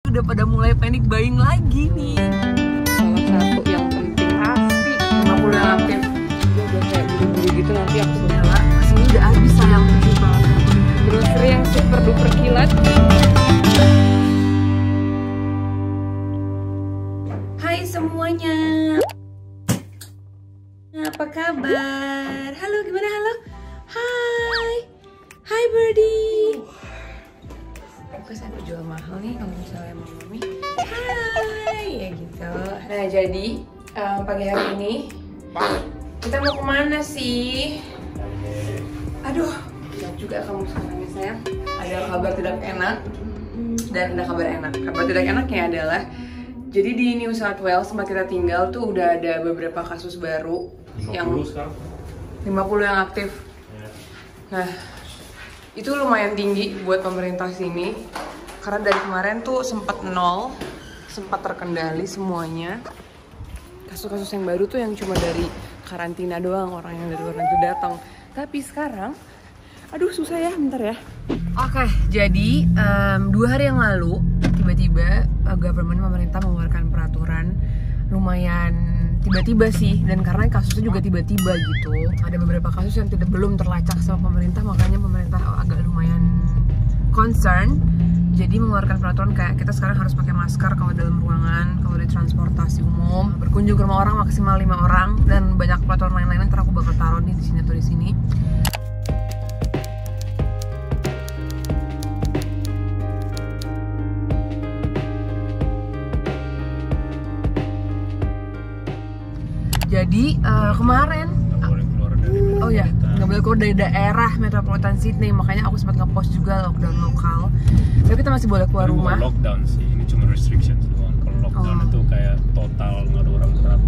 selalu udah pada mulai panic buying lagi nih. Salah satu yang penting pasti 50 yang aktif. Gue udah kayak buru-buru gitu, nanti aku nyala. Sini udah habis sayang, grocery yang super duper kilat. Hai semuanya, apa kabar? Halo, gimana? Halo, hai birdie. Pokoknya aku jual mahal nih kalau misalnya mau mami. Hai, ya gitu. Nah jadi pagi hari ini kita mau kemana sih? Aduh, jawab juga kamu sekarang ya sayang. Ada kabar tidak enak dan ada kabar enak. Kabar tidak enaknya adalah, jadi di New South Wales tempat kita tinggal tuh udah ada beberapa kasus baru 50 yang sekarang. 50 yang aktif. Nah, itu lumayan tinggi buat pemerintah sini. Karena dari kemarin tuh sempat nol, sempat terkendali semuanya. Kasus-kasus yang baru tuh yang cuma dari karantina doang, orang yang dari luar negeri datang. Tapi sekarang, aduh susah ya, bentar ya. Oke, jadi 2 hari yang lalu tiba-tiba pemerintah mengeluarkan peraturan lumayan tiba-tiba sih, dan karena kasusnya juga tiba-tiba gitu. Ada beberapa kasus yang belum terlacak sama pemerintah, makanya pemerintah agak lumayan concern. Jadi mengeluarkan peraturan kayak kita sekarang harus pakai masker kalau dalam ruangan, kalau di transportasi umum, berkunjung ke rumah orang maksimal 5 orang, dan banyak peraturan lain-lain. Ntar aku bakal taruh nih di sini atau di sini. Jadi kemarin, oh ya, nggak boleh keluar dari daerah metropolitan Sydney, makanya aku sempat nge-post juga lockdown lokal. Tapi kita masih boleh keluar rumah. Lockdown sih, ini cuma restrictions doang. Kalau lockdown itu kayak total nggak ada orang gerak.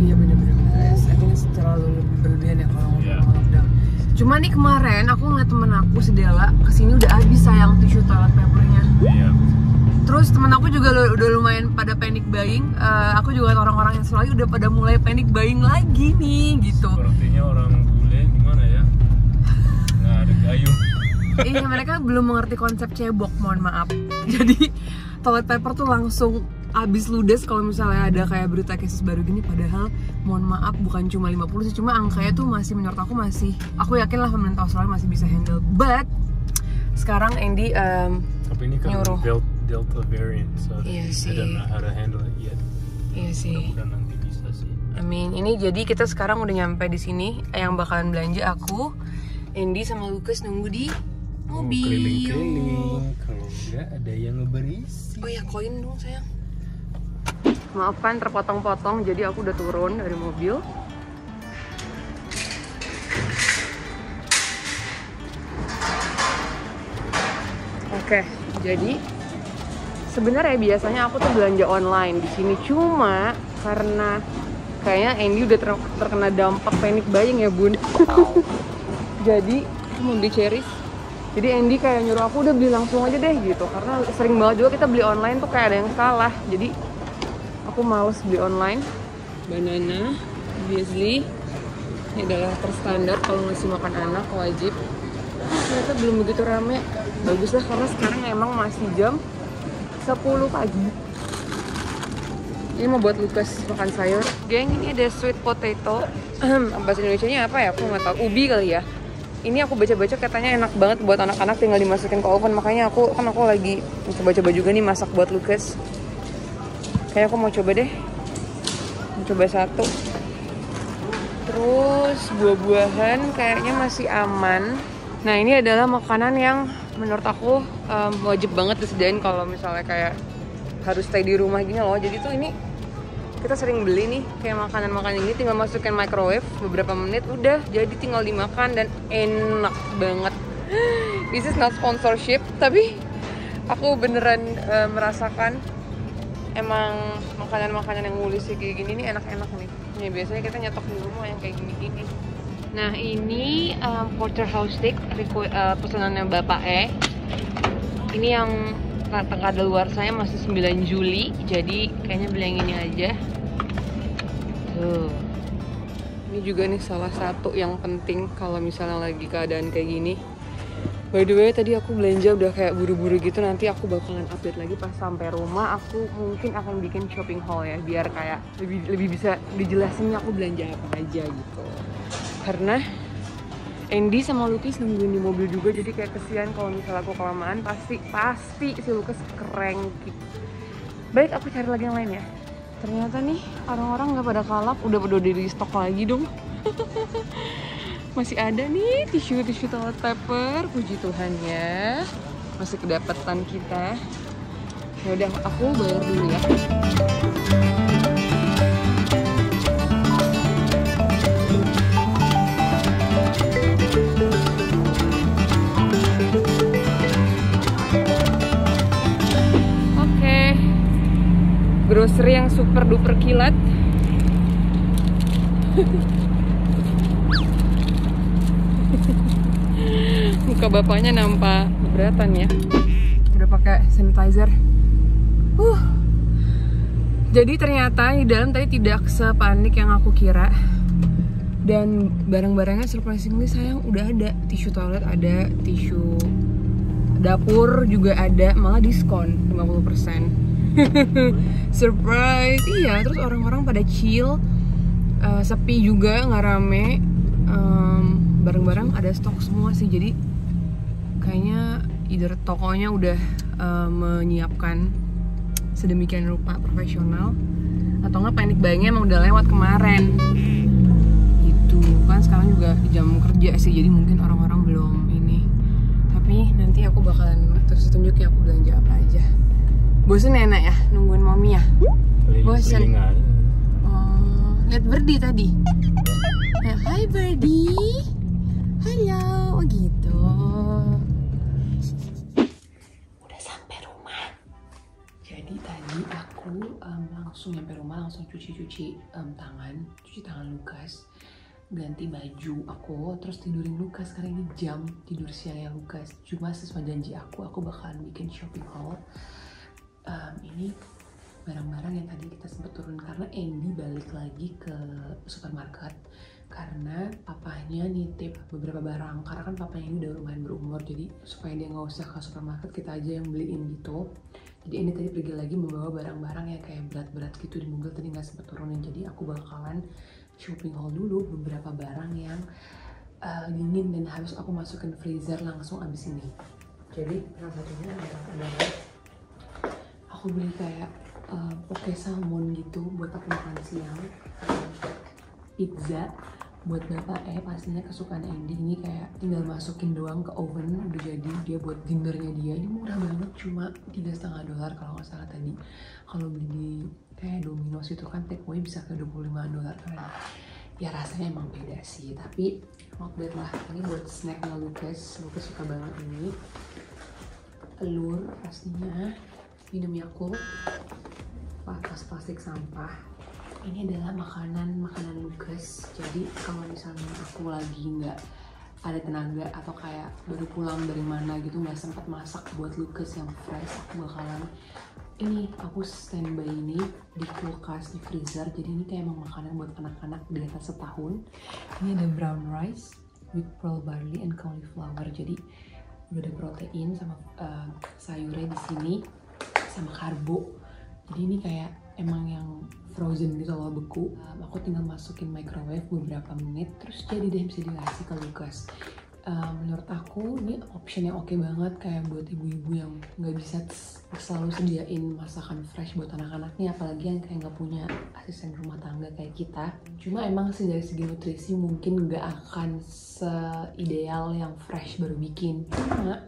Iya bener-bener. I think terlalu berlebihan ya kalau ngomong lockdown. Cuma nih kemarin aku ngeliat temen aku si Dela kesini udah habis sayang tisu toilet papernya. Iya. Terus temen aku juga udah lumayan pada panic buying. Aku juga orang-orang yang selalu udah pada mulai panic buying lagi nih gitu. Sepertinya orang bule gimana ya? Nggak ada gayung. Iya, mereka belum mengerti konsep cebok, mohon maaf. Jadi toilet paper tuh langsung habis ludes kalau misalnya ada kayak berita kasus baru gini. Padahal mohon maaf bukan cuma 50 sih, cuma angkanya tuh masih, menurut aku masih, aku yakin lah pemerintah Australia masih bisa handle. But sekarang Andy tapi ini kan nyuruh Delta variant, so iya sih. I don't know how to handle it yet. Iya sih. Mudah-mudahan nanti bisa sih. Amin. Ini jadi kita sekarang udah nyampe di sini. Yang bakalan belanja aku, Andy sama Lucas nunggu di mobil. Keliling-keliling. Kalau enggak ada yang ngeberisi. Oh ya, koin dong sayang. Maaf kan terpotong-potong, jadi aku udah turun dari mobil. Oke, jadi sebenarnya biasanya aku tuh belanja online di sini, cuma karena kayaknya Andy udah terkena dampak panic buying ya bun. Jadi aku mau beli cherries. Jadi Andy kayak nyuruh aku udah beli langsung aja deh gitu, karena sering banget juga kita beli online tuh kayak ada yang salah. Jadi aku males beli online. Banana, obviously ini adalah terstandar kalau ngasih makan anak, wajib. Ternyata belum begitu rame. Bagus lah, karena sekarang emang masih jam 10 pagi. Ini mau buat Lucas makan sayur. Geng, ini ada sweet potato. Bahasa Indonesianya apa ya? Aku nggak tahu. Ubi kali ya. Ini aku baca-baca katanya enak banget buat anak-anak, tinggal dimasukin ke oven. Makanya aku lagi coba-coba juga nih masak buat Lucas. Kayak aku mau coba deh. Mau coba satu. Terus buah-buahan kayaknya masih aman. Nah, ini adalah makanan yang menurut aku wajib banget disediain kalau misalnya kayak harus stay di rumah gini loh. Jadi tuh ini kita sering beli nih kayak makanan-makanan ini, tinggal masukin microwave beberapa menit udah jadi, tinggal dimakan dan enak banget. This is not sponsorship, tapi aku beneran merasakan emang makanan-makanan yang mulus kayak gini nih enak-enak nih. Ya, biasanya kita nyetok di rumah yang kayak gini-gini. Nah, ini porterhouse steak pesanannya Bapak E. Ini yang kadaluarsa saya masih 9 Juli, jadi kayaknya beli yang ini aja. Tuh. Ini juga nih salah satu yang penting kalau misalnya lagi keadaan kayak gini. By the way, tadi aku belanja udah kayak buru-buru gitu. Nanti aku bakalan update lagi pas sampai rumah. Aku mungkin akan bikin shopping haul ya, biar kayak lebih bisa dijelasin aku belanja apa aja gitu. Karena Andy sama Lucas nungguin di mobil juga, jadi kayak kesian kalau misalnya aku kelamaan. Pasti si Lucas cranky. Baik, aku cari lagi yang lain ya. Ternyata nih orang-orang nggak pada kalap, udah di stok lagi dong. Masih ada nih tisu toilet paper, puji Tuhan ya, masih kedapatan kita. Ya udah, aku bayar dulu ya. Oke, grocery yang super duper kilat. Muka bapaknya nampak keberatan ya. Udah pakai sanitizer. Jadi ternyata di dalam tadi tidak sepanik yang aku kira. Dan barang-barangnya surprisingly sayang udah ada. Tisu toilet ada, tisu dapur juga ada, malah diskon 50%. Surprise. Iya, terus orang-orang pada chill. Sepi juga, nggak rame. Barang-barang ada stok semua sih, jadi kayaknya either tokonya udah menyiapkan sedemikian rupa profesional, atau nggak panic buyingnya emang udah lewat kemarin gitu kan. Sekarang juga jam kerja sih, jadi mungkin orang-orang belum ini. Tapi nanti aku bakalan terus tunjukin aku belanja apa aja. Bosen ya nak ya nungguin mami ya? Bosen. Lihat Birdie tadi. Hai Birdie. Halo, gitu. Udah sampai rumah. Jadi tadi aku langsung nyampe rumah, langsung cuci tangan Lukas, ganti baju aku, terus tidurin Lukas. Karena ini jam tidur siangnya Lukas. Cuma sesuai janji aku bakalan bikin shopping haul. Ini barang-barang yang tadi kita sempat turun karena Andy balik lagi ke supermarket karena papanya nitip beberapa barang. Karena kan papanya ini udah lumayan berumur, jadi supaya dia nggak usah ke supermarket, kita aja yang beliin gitu. Jadi Andy tadi pergi lagi membawa barang-barang yang kayak berat-berat gitu di mobil, tadi nggak sempat turunin. Jadi aku bakalan shopping haul dulu beberapa barang yang dingin dan harus aku masukin freezer langsung abis ini. Jadi salah satunya adalah aku beli kayak poke salmon gitu buat aku makan siang. Pizza buat bapak pastinya kesukaan Andy. Ini kayak tinggal masukin doang ke oven, udah jadi dia buat dinnernya dia. Ini murah banget, cuma $3,5 kalau nggak salah tadi. Kalau beli di kayak Domino's itu kan take away bisa ke $25 kan. Ya rasanya emang beda sih, tapi not bad lah. Ini buat snacknya Lucas suka banget ini. Telur pastinya, minum Yakult, tas plastik sampah. Ini adalah makanan Lucas. Jadi kalau misalnya aku lagi nggak ada tenaga atau kayak baru pulang dari mana gitu, nggak sempat masak buat Lucas yang fresh, aku bakalan aku standby ini di kulkas, di freezer. Jadi ini kayak emang makanan buat anak-anak di atas setahun. Ini ada brown rice with pearl barley and cauliflower. Jadi udah ada protein sama sayurnya di sini sama karbo. Jadi ini kayak emang yang frozen gitu loh, beku. Aku tinggal masukin microwave beberapa menit, terus jadi deh bisa dikasih ke Lucas. Menurut aku ini option yang oke banget kayak buat ibu-ibu yang nggak bisa selalu sediain masakan fresh buat anak-anaknya, apalagi yang kayak nggak punya asisten rumah tangga kayak kita. Cuma emang sih dari segi nutrisi mungkin nggak akan seideal yang fresh baru bikin. Cuma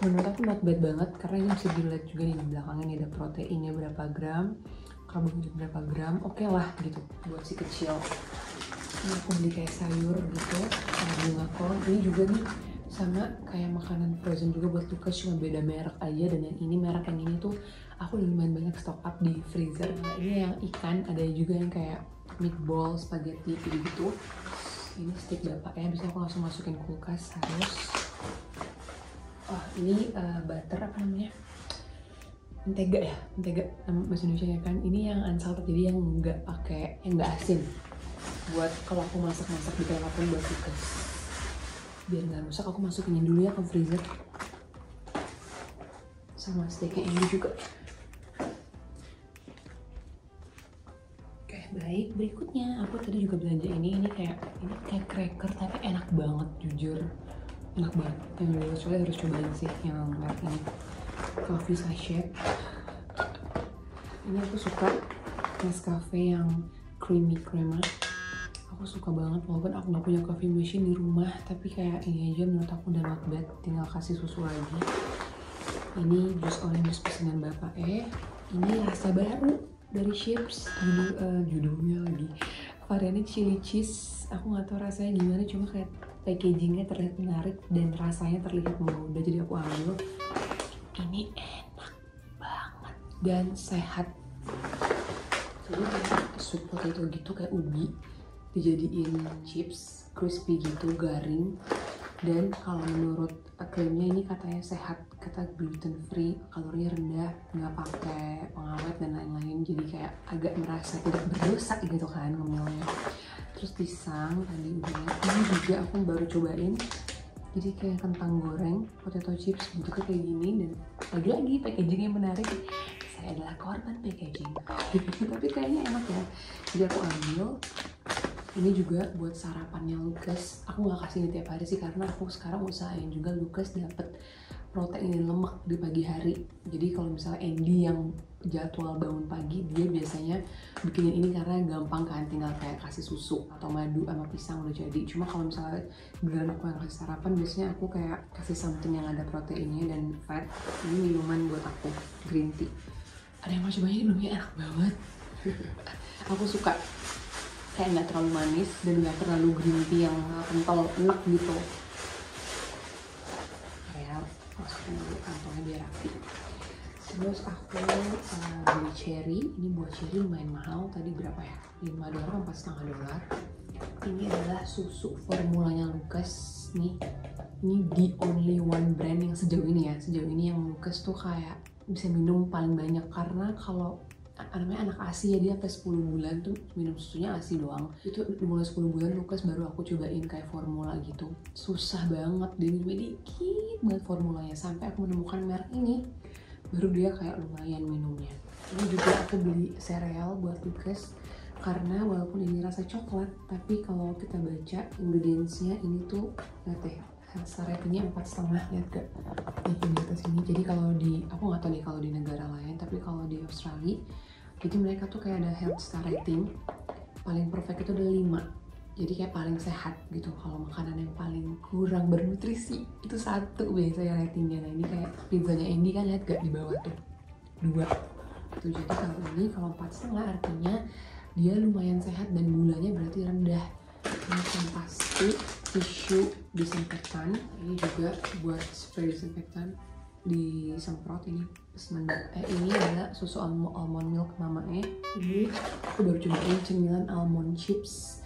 menurut aku not bad banget karena ini bisa dilihat juga nih di belakangnya nih ada proteinnya berapa gram, karbohidrat berapa gram, oke lah gitu buat si kecil. Ini aku beli kayak sayur gitu, bunga kol. Ini juga nih sama kayak makanan frozen juga buat Lucas, cuma beda merek aja. Dan yang ini merek yang ini tuh aku udah lumayan banyak stok up di freezer. Nah, ini yang ikan, ada juga yang kayak meatball, spaghetti gitu. Ini steak bapak ya, bisa aku langsung masukin kulkas harus. Ini butter apa namanya? Mentega ya, mentega nama bahasa Indonesia ya kan. Ini yang unsalted, jadi yang nggak pakai, yang nggak asin. Buat kalau aku masak-masak di apapun buat Lucas. Biar nggak rusak aku masukin dulu ya ke freezer. Sama steaknya ini juga. Oke, baik. Berikutnya aku tadi juga belanja ini kayak cracker tapi enak banget jujur. Enak banget. Yang soalnya harus cobain sih yang merek ini. Coffee sachet. Ini aku suka Nescafe yang creamy crema. Aku suka banget walaupun aku nggak punya coffee machine di rumah, tapi kayak ini aja menurut aku udah not bad. Tinggal kasih susu lagi. Ini jus orange pesanan bapak. Ini rasa baru dari Chips. Judulnya lagi variannya chili cheese. Aku nggak tahu rasanya gimana, cuma kayak packagingnya terlihat menarik dan rasanya terlihat menggoda, jadi aku ambil. Ini enak banget dan sehat. Jadi kayak sweet potato gitu, kayak ubi dijadiin chips, crispy gitu, garing. Dan kalau menurut klaimnya ini katanya sehat, kata gluten free, kalorinya rendah, nggak pakai pengawet dan lain-lain. Jadi kayak agak merasa tidak berdosa gitu kan ngemilnya. Terus pisang tadi udah. Ini juga aku baru cobain. Jadi kayak kentang goreng, potato chips bentuknya kayak gini, dan lagi-lagi packagingnya menarik. Saya adalah korban packaging. Tapi kayaknya enak ya. Jadi aku ambil. Ini juga buat sarapannya Lukas. Aku nggak kasih ini tiap hari sih karena aku sekarang usahain juga Lukas dapet protein dan lemak di pagi hari. Jadi kalau misalnya Andy yang jadwal bangun pagi, dia biasanya bikinin ini karena gampang kan, tinggal kayak kasih susu atau madu sama pisang udah jadi. Cuma kalau misalnya beneran aku yang kasih sarapan, biasanya aku kayak kasih something yang ada proteinnya dan fat. Ini minuman buat aku, green tea. Ada yang mau cobain belum ya? Enak banget. Aku suka kayak nggak terlalu manis dan nggak terlalu green tea yang kental, enak gitu. Kayak masukin dulu kantongnya biar rapi. Terus aku beli cherry. Ini buah cherry lumayan mahal. Tadi berapa ya? $5 $4,5. Ini adalah susu formulanya Lukas nih. Ini the only one brand yang sejauh ini ya. Sejauh ini yang Lukas tuh kayak bisa minum paling banyak, karena kalau namanya anak ASI ya, dia sampai 10 bulan tuh minum susunya ASI doang. Itu mulai 10 bulan Lukas baru aku cobain kayak formula gitu. Susah banget, dia minumnya dikit banget formulanya. Sampai aku menemukan merek ini, baru dia kayak lumayan minumnya. Ini juga aku beli sereal buat Lukas, karena walaupun ini rasa coklat, tapi kalau kita baca ingredientsnya ini tuh, lihat deh, ratingnya 4,5, lihat gak? Ini di atas ini. Jadi kalau di, aku nggak tahu nih kalau di negara lain, tapi kalau di Australia, jadi mereka tuh kayak ada health star rating, paling perfect itu ada 5. Jadi kayak paling sehat gitu. Kalau makanan yang paling kurang bernutrisi itu 1 biasanya ratingnya. Nah ini kayak pizzanya Andy kan, lihat gak di bawah tuh 2 tuh. Jadi kalau ini, kalau 4,5 artinya dia lumayan sehat dan gulanya berarti rendah. Ini yang pasti tisu disinfektan. Ini juga buat spray disinfektan disemprot. Ini ini adalah susu almond milk mamanya. Ini aku baru cobain cemilan almond chips.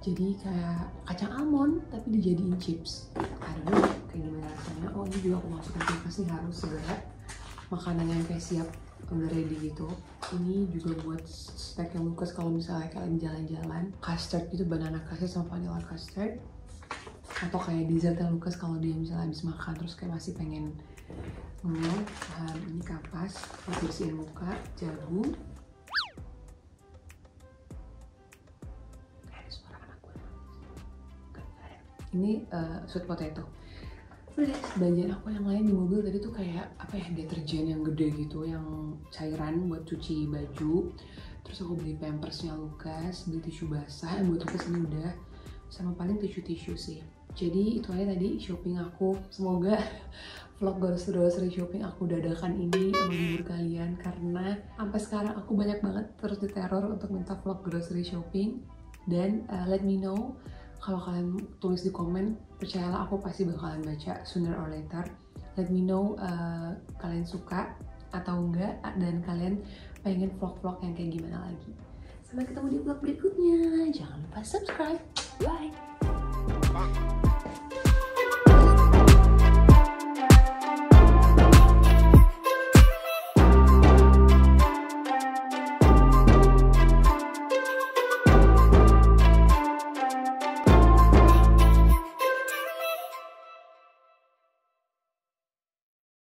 Jadi kayak kacang almond tapi dijadiin chips. Aduh, kayak gimana rasanya? Oh, ini juga aku masukin kulkas nih, harus segera. Makanan yang kayak siap udah ready gitu. Ini juga buat snack yang Lukas kalau misalnya kalian jalan-jalan, custard gitu, banana custard sama vanilla custard. Atau kayak dessert yang Lukas kalau dia misalnya habis makan terus kayak masih pengen ngemil. Ini kapas buat bersihin muka, jagung. Ada suara anak gue. Ini sweet potato. Udah, belanjaan aku yang lain di mobil tadi tuh kayak apa ya, deterjen yang gede gitu, yang cairan buat cuci baju. Terus aku beli pampersnya Lukas, beli tisu basah yang buat Lukas ini udah, sama paling tisu sih. Jadi itu aja tadi shopping aku. Semoga vlog grocery shopping aku dadakan ini menghibur kalian, karena sampai sekarang aku banyak banget terus diteror untuk minta vlog grocery shopping. Dan let me know kalau kalian tulis di komen, percayalah aku pasti bakalan baca sooner or later. Let me know kalian suka atau enggak, dan kalian pengen vlog-vlog yang kayak gimana lagi. Sampai ketemu di vlog berikutnya. Jangan lupa subscribe. Bye!